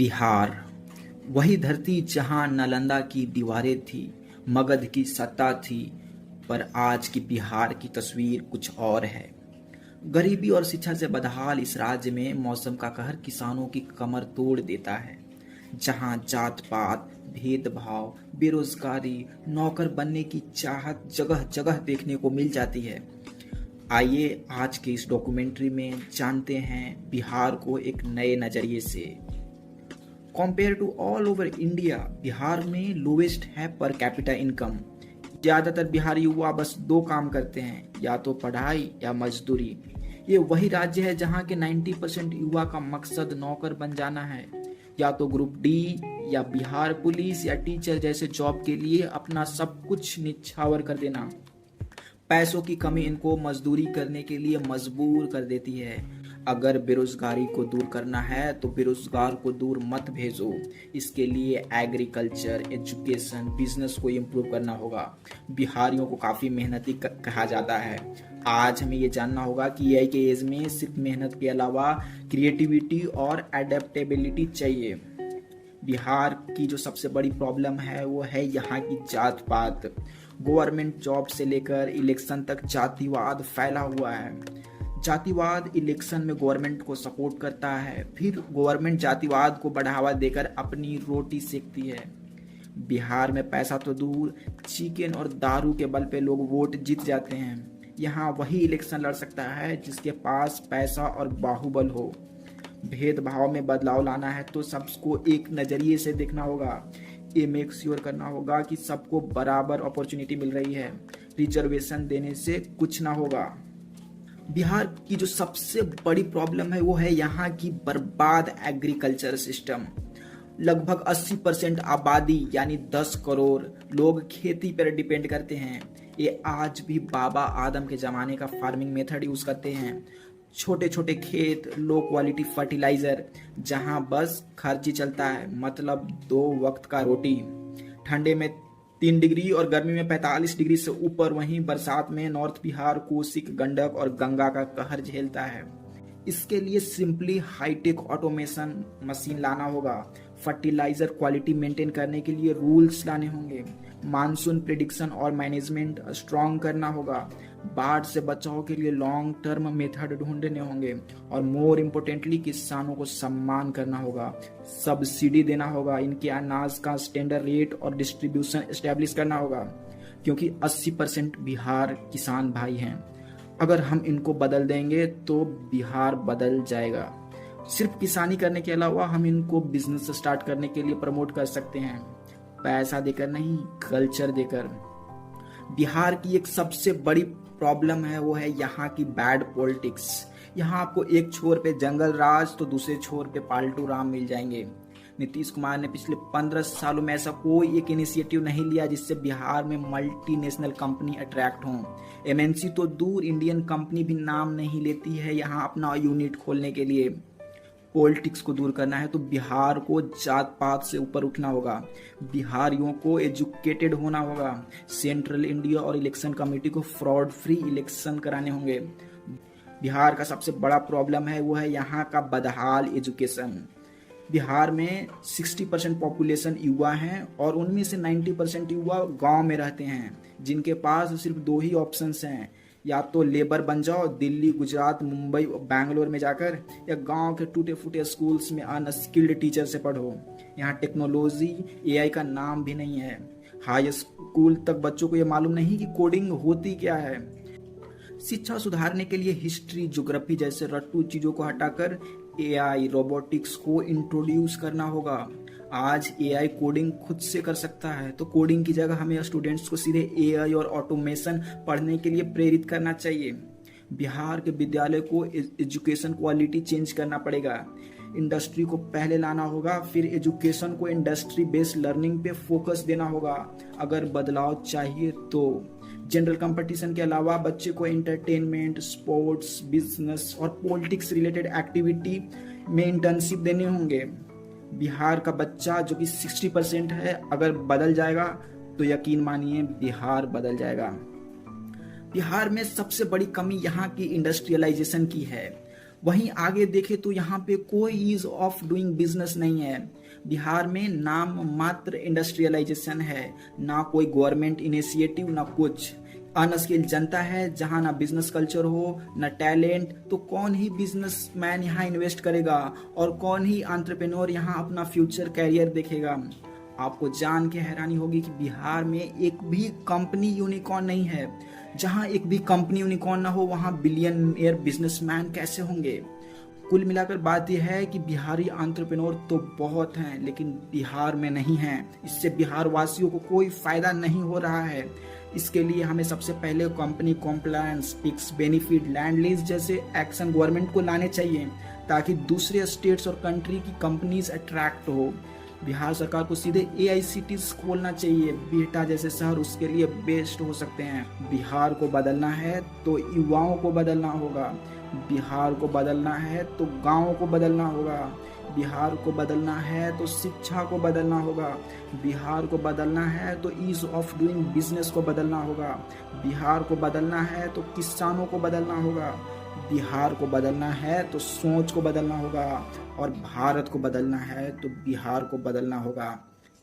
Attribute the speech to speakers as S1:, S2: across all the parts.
S1: बिहार, वही धरती जहां नालंदा की दीवारें थी, मगध की सत्ता थी, पर आज की बिहार की तस्वीर कुछ और है। गरीबी और शिक्षा से बदहाल इस राज्य में मौसम का कहर किसानों की कमर तोड़ देता है। जहां जात पात, भेदभाव, बेरोजगारी, नौकर बनने की चाहत जगह जगह देखने को मिल जाती है। आइए आज के इस डॉक्यूमेंट्री में जानते हैं बिहार को एक नए नजरिए से। Compare to all over India, Bihar में लोवेस्ट है पर कैपिटा इनकम। ज्यादातर बिहारी युवा बस दो काम करते हैं, या तो पढ़ाई या मजदूरी। ये वही राज्य है जहां के 90% युवा का मकसद नौकर बन जाना है, या तो ग्रुप डी या बिहार पुलिस या टीचर जैसे जॉब के लिए अपना सब कुछ निछावर कर देना। पैसों की कमी इनको मजदूरी करने के लिए मजबूर कर देती है। अगर बेरोजगारी को दूर करना है तो बेरोजगार को दूर मत भेजो। इसके लिए एग्रीकल्चर, एजुकेशन, बिजनेस को इम्प्रूव करना होगा। बिहारियों को काफ़ी मेहनती कहा जाता है। आज हमें ये जानना होगा कि एआई के एज में सिर्फ मेहनत के अलावा क्रिएटिविटी और एडेप्टेबिलिटी चाहिए। बिहार की जो सबसे बड़ी प्रॉब्लम है वो है यहाँ की जात पात। गवर्नमेंट जॉब से लेकर इलेक्शन तक जातिवाद फैला हुआ है। जातिवाद इलेक्शन में गवर्नमेंट को सपोर्ट करता है, फिर गवर्नमेंट जातिवाद को बढ़ावा देकर अपनी रोटी सेकती है। बिहार में पैसा तो दूर, चिकन और दारू के बल पे लोग वोट जीत जाते हैं। यहाँ वही इलेक्शन लड़ सकता है जिसके पास पैसा और बाहुबल हो। भेदभाव में बदलाव लाना है तो सबको एक नजरिए से देखना होगा। ये मेक श्योर करना होगा कि सबको बराबर अपॉर्चुनिटी मिल रही है। रिजर्वेशन देने से कुछ ना होगा। बिहार की जो सबसे बड़ी प्रॉब्लम है वो है यहाँ की बर्बाद एग्रीकल्चर सिस्टम। लगभग 80% आबादी यानी 10 करोड़ लोग खेती पर डिपेंड करते हैं। ये आज भी बाबा आदम के जमाने का फार्मिंग मेथड यूज करते हैं। छोटे छोटे खेत, लो क्वालिटी फर्टिलाइजर, जहां बस खर्च ही चलता है, मतलब 2 वक्त का रोटी। ठंडे में 3 डिग्री और गर्मी में 45 डिग्री से ऊपर। वहीं बरसात में नॉर्थ बिहार कोसिक, गंडक और गंगा का कहर झेलता है। इसके लिए सिंपली हाईटेक ऑटोमेशन मशीन लाना होगा। फर्टिलाइजर क्वालिटी मेंटेन करने के लिए रूल्स लाने होंगे। मानसून प्रिडिक्शन और मैनेजमेंट स्ट्रॉन्ग करना होगा। बाढ़ से बचाव के लिए लॉन्ग टर्म मेथड ढूंढने होंगे। और मोर इम्पोर्टेंटली किसानों को सम्मान करना होगा। सब्सिडी देना होगा। इनके अनाज का स्टैंडर्ड रेट और डिस्ट्रीब्यूशन एस्टेब्लिश करना होगा, क्योंकि 80% बिहार किसान भाई हैं। अगर हम इनको बदल देंगे तो बिहार बदल जाएगा। सिर्फ किसानी करने के अलावा हम इनको बिजनेस स्टार्ट करने के लिए प्रमोट कर सकते हैं, पैसा देकर नहीं, कल्चर देकर। बिहार की एक सबसे बड़ी प्रॉब्लम है वो है यहाँ की बैड पॉलिटिक्स। यहाँ आपको एक छोर पे जंगल राज तो दूसरे छोर पे पालतू राम मिल जाएंगे। नीतीश कुमार ने पिछले 15 सालों में ऐसा कोई एक इनिशिएटिव नहीं लिया जिससे बिहार में मल्टीनेशनल कंपनी अट्रैक्ट हों। एमएनसी तो दूर, इंडियन कंपनी भी नाम नहीं लेती है यहाँ अपना यूनिट खोलने के लिए। पॉलिटिक्स को दूर करना है तो बिहार को जात पात से ऊपर उठना होगा। बिहारियों को एजुकेटेड होना होगा। सेंट्रल इंडिया और इलेक्शन कमेटी को फ्रॉड फ्री इलेक्शन कराने होंगे। बिहार का सबसे बड़ा प्रॉब्लम है वो है यहाँ का बदहाल एजुकेशन। बिहार में 60% पॉपुलेशन युवा हैं और उनमें से 90% युवा गांव में रहते हैं, जिनके पास सिर्फ 2 ही ऑप्शंस हैं, या तो लेबर बन जाओ दिल्ली, गुजरात, मुंबई, बैंगलोर में जाकर, या गांव के टूटे फूटे स्कूल्स में अनस्किल्ड टीचर से पढ़ो। यहाँ टेक्नोलॉजी, एआई का नाम भी नहीं है। हाई स्कूल तक बच्चों को ये मालूम नहीं कि कोडिंग होती क्या है। शिक्षा सुधारने के लिए हिस्ट्री, ज्योग्राफी जैसे रट्टू चीजों को हटाकर एआई, रोबोटिक्स को इंट्रोड्यूस करना होगा। आज एआई कोडिंग खुद से कर सकता है, तो कोडिंग की जगह हमें स्टूडेंट्स को सीधे एआई और ऑटोमेशन पढ़ने के लिए प्रेरित करना चाहिए। बिहार के विद्यालय को एजुकेशन क्वालिटी चेंज करना पड़ेगा। इंडस्ट्री को पहले लाना होगा, फिर एजुकेशन को इंडस्ट्री बेस्ड लर्निंग पे फोकस देना होगा। अगर बदलाव चाहिए तो जनरल कंपटीशन के अलावा बच्चे को एंटरटेनमेंट, स्पोर्ट्स, बिजनेस और पॉलिटिक्स रिलेटेड एक्टिविटी में इंटर्नशिप देने होंगे। बिहार का बच्चा जो कि 60% है, अगर बदल जाएगा तो यकीन मानिए बिहार बदल जाएगा। बिहार में सबसे बड़ी कमी यहाँ की इंडस्ट्रियलाइजेशन की है। वहीं आगे देखें तो यहाँ पे कोई ईज ऑफ डूइंग बिजनेस नहीं है। बिहार में नाम मात्र इंडस्ट्रियलाइजेशन है, ना कोई गवर्नमेंट इनिशिएटिव, ना कुछ। अनस्किल्ड जनता है, जहाँ ना बिजनेस कल्चर हो ना टैलेंट, तो कौन ही बिजनेसमैन यहाँ इन्वेस्ट करेगा और कौन ही एंटरप्रेन्योर यहाँ अपना फ्यूचर कैरियर देखेगा। आपको जान के हैरानी होगी कि बिहार में एक भी कंपनी यूनिकॉर्न नहीं है। जहां एक भी कंपनी यूनिकॉर्न ना हो वहां बिलियनियर बिजनेसमैन कैसे होंगे। कुल मिलाकर बात यह है कि बिहारी एंटरप्रेन्योर तो बहुत हैं, लेकिन बिहार में नहीं हैं। इससे बिहार वासियों को कोई फायदा नहीं हो रहा है। इसके लिए हमें सबसे पहले company compliance, tax benefit, land lease जैसे एक्शन गवर्नमेंट को लाने चाहिए, ताकि दूसरे स्टेट्स और कंट्री की कंपनीज अट्रैक्ट हो। बिहार सरकार को सीधे AICTs खोलना चाहिए। बिहटा जैसे शहर उसके लिए बेस्ट हो सकते हैं। बिहार को बदलना है तो युवाओं को बदलना होगा। बिहार को बदलना है तो गाँव को बदलना होगा। बिहार को बदलना है तो शिक्षा को बदलना होगा। बिहार को बदलना है तो ईज ऑफ डूइंग बिजनेस को बदलना होगा। बिहार को बदलना है तो किसानों को बदलना होगा। बिहार को बदलना है तो सोच को बदलना होगा, और भारत को बदलना है तो बिहार को बदलना होगा।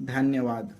S1: धन्यवाद।